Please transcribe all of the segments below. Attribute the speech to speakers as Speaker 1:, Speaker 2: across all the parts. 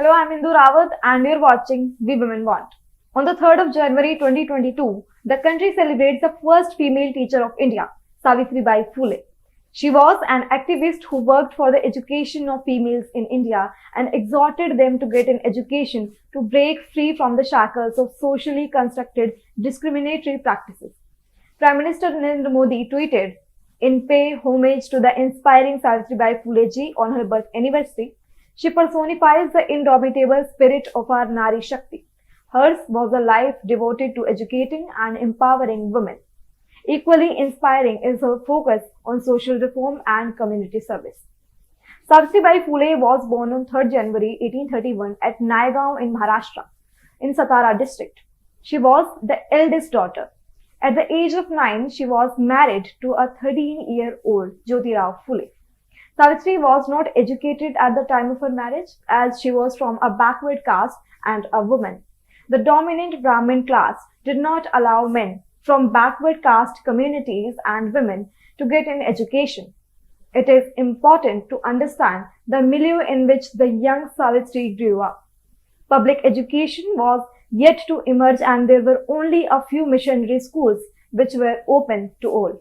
Speaker 1: Hello, I'm Indu Rawat and you're watching We Women Want. On the 3rd of January 2022, the country celebrates the first female teacher of India, Savitribai Phule. She was an activist who worked for the education of females in India and exhorted them to get an education to break free from the shackles of socially constructed discriminatory practices. Prime Minister Narendra Modi tweeted, in pay homage to the inspiring Savitribai Phule ji on her birth anniversary, she personifies the indomitable spirit of our Nari Shakti. Hers was a life devoted to educating and empowering women. Equally inspiring is her focus on social reform and community service. Savitribai Phule was born on 3rd January 1831 at Naigaon in Maharashtra, in Satara district. She was the eldest daughter. At the age of 9, she was married to a 13-year-old Jyotirao Phule. Savitri was not educated at the time of her marriage as she was from a backward caste and a woman. The dominant Brahmin class did not allow men from backward caste communities and women to get an education. It is important to understand the milieu in which the young Savitri grew up. Public education was yet to emerge and there were only a few missionary schools which were open to all.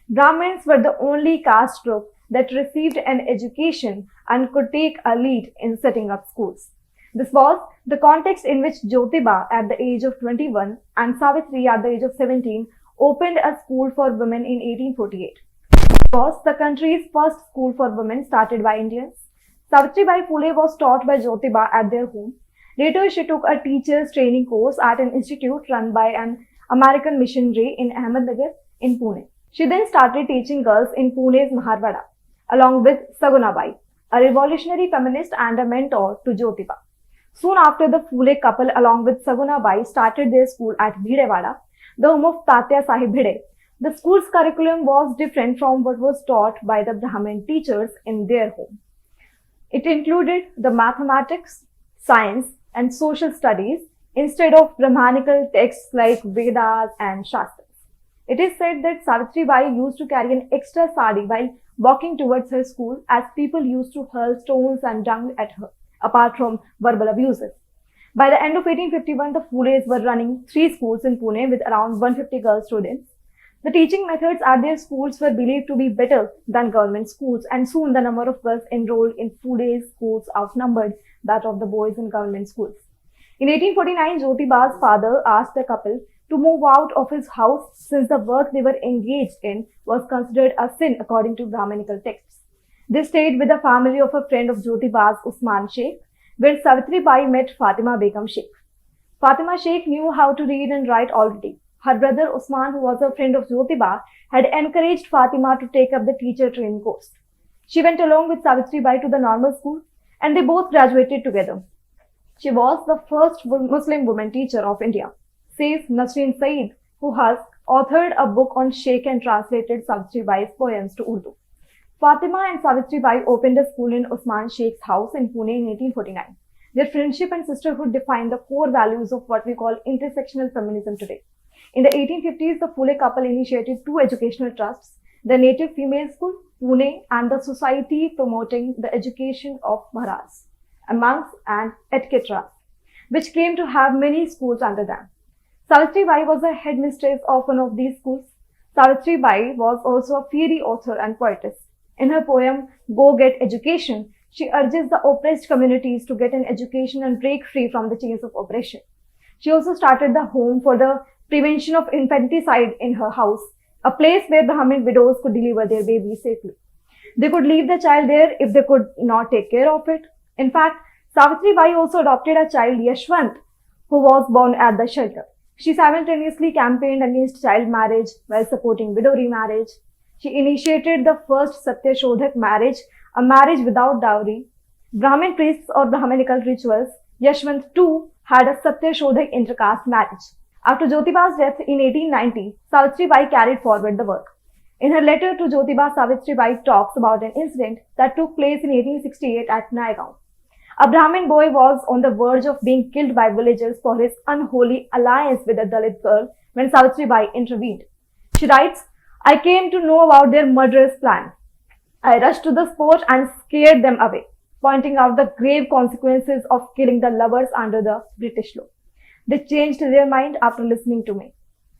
Speaker 1: Brahmins were the only caste group that received an education and could take a lead in setting up schools. This was the context in which Jyotiba at the age of 21 and Savitri at the age of 17 opened a school for women in 1848. It was the country's first school for women started by Indians. Savitribai Phule was taught by Jyotiba at their home. Later, she took a teacher's training course at an institute run by an American missionary in Ahmednagar in Pune. She then started teaching girls in Pune's Maharwada, along with Sagunabai, a revolutionary feminist and a mentor to Jyotiba. Soon after, the Phule couple along with Sagunabai started their school at Bhidewada, the home of Tatya Sahib Bhide. The school's curriculum was different from what was taught by the Brahmin teachers in their home. It included the mathematics, science, and social studies instead of Brahmanical texts like Vedas and Shastras. It is said that Savitribai used to carry an extra sari while walking towards her school as people used to hurl stones and dung at her, apart from verbal abuses. By the end of 1851, the Phules were running 3 schools in Pune with around 150 girl students. The teaching methods at their schools were believed to be better than government schools, and soon the number of girls enrolled in Phule's schools outnumbered that of the boys in government schools. In 1849, Jyotiba's father asked the couple to move out of his house since the work they were engaged in was considered a sin according to Brahmanical texts. They stayed with the family of a friend of Jyotiba's, Usman Sheikh, where Savitribai met Fatima Begum Sheikh. Fatima Sheikh knew how to read and write already. Her brother Usman, who was a friend of Jyotiba, had encouraged Fatima to take up the teacher training course. She went along with Savitribai to the normal school and they both graduated together. She was the first Muslim woman teacher of India, says Nasreen Saeed, who has authored a book on Sheikh and translated Savitribai's poems to Urdu. Fatima and Savitribai opened a school in Usman Sheikh's house in Pune in 1849. Their friendship and sisterhood defined the core values of what we call intersectional feminism today. In the 1850s, the Phule couple initiated 2 educational trusts, the Native Female School, Pune, and the Society Promoting the Education of Maharaj, a monks and etiquette trust, which came to have many schools under them. Savitribai was the headmistress of one of these schools. Savitribai was also a fiery author and poetess. In her poem, Go Get Education, she urges the oppressed communities to get an education and break free from the chains of oppression. She also started the Home for the Prevention of Infanticide in her house, a place where Brahmin widows could deliver their babies safely. They could leave the child there if they could not take care of it. In fact, Savitribai also adopted a child, Yashwant, who was born at the shelter. She simultaneously campaigned against child marriage while supporting widow remarriage. She initiated the first Satya Shodhak marriage, a marriage without dowry. Brahmin priests or Brahmanical rituals. Yashwant too had a Satya Shodhak intercaste marriage. After Jyotiba's death in 1890, Savitribai carried forward the work. In her letter to Jyotiba, Savitribai talks about an incident that took place in 1868 at Naigaon. A Brahmin boy was on the verge of being killed by villagers for his unholy alliance with a Dalit girl when Savitribai intervened. She writes, I came to know about their murderous plan. I rushed to the spot and scared them away. pointing out the grave consequences of killing the lovers under the British law. They changed their mind after listening to me.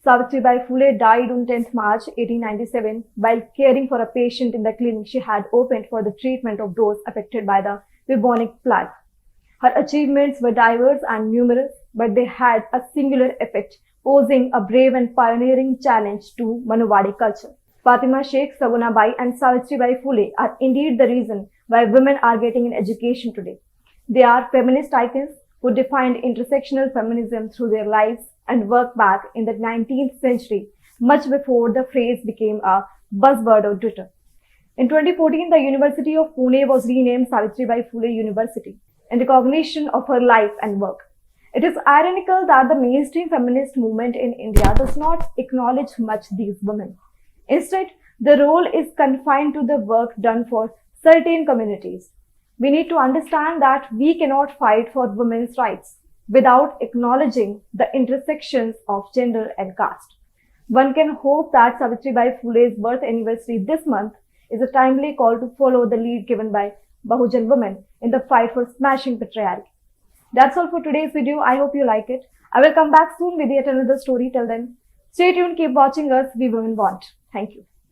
Speaker 1: Savitribai Phule died on 10th March 1897 while caring for a patient in the clinic she had opened for the treatment of those affected by the bubonic plague. Her achievements were diverse and numerous, but they had a singular effect, posing a brave and pioneering challenge to Manowadi culture. Fatima Sheikh, Sagunabai and Savitribai Phule are indeed the reason why women are getting an education today. They are feminist icons who defined intersectional feminism through their lives and worked back in the 19th century, much before the phrase became a buzzword on Twitter. In 2014, the University of Pune was renamed Savitribai Phule University in recognition of her life and work. It is ironical that the mainstream feminist movement in India does not acknowledge much these women. Instead, the role is confined to the work done for certain communities. We need to understand that we cannot fight for women's rights without acknowledging the intersections of gender and caste. One can hope that Savitribai Phule's birth anniversary this month is a timely call to follow the lead given by Bahujan women in the fight for smashing patriarchy. That's all for today's video. I hope you like it. I will come back soon with yet another story. Till then, stay tuned, keep watching us, We Women Want. Thank you.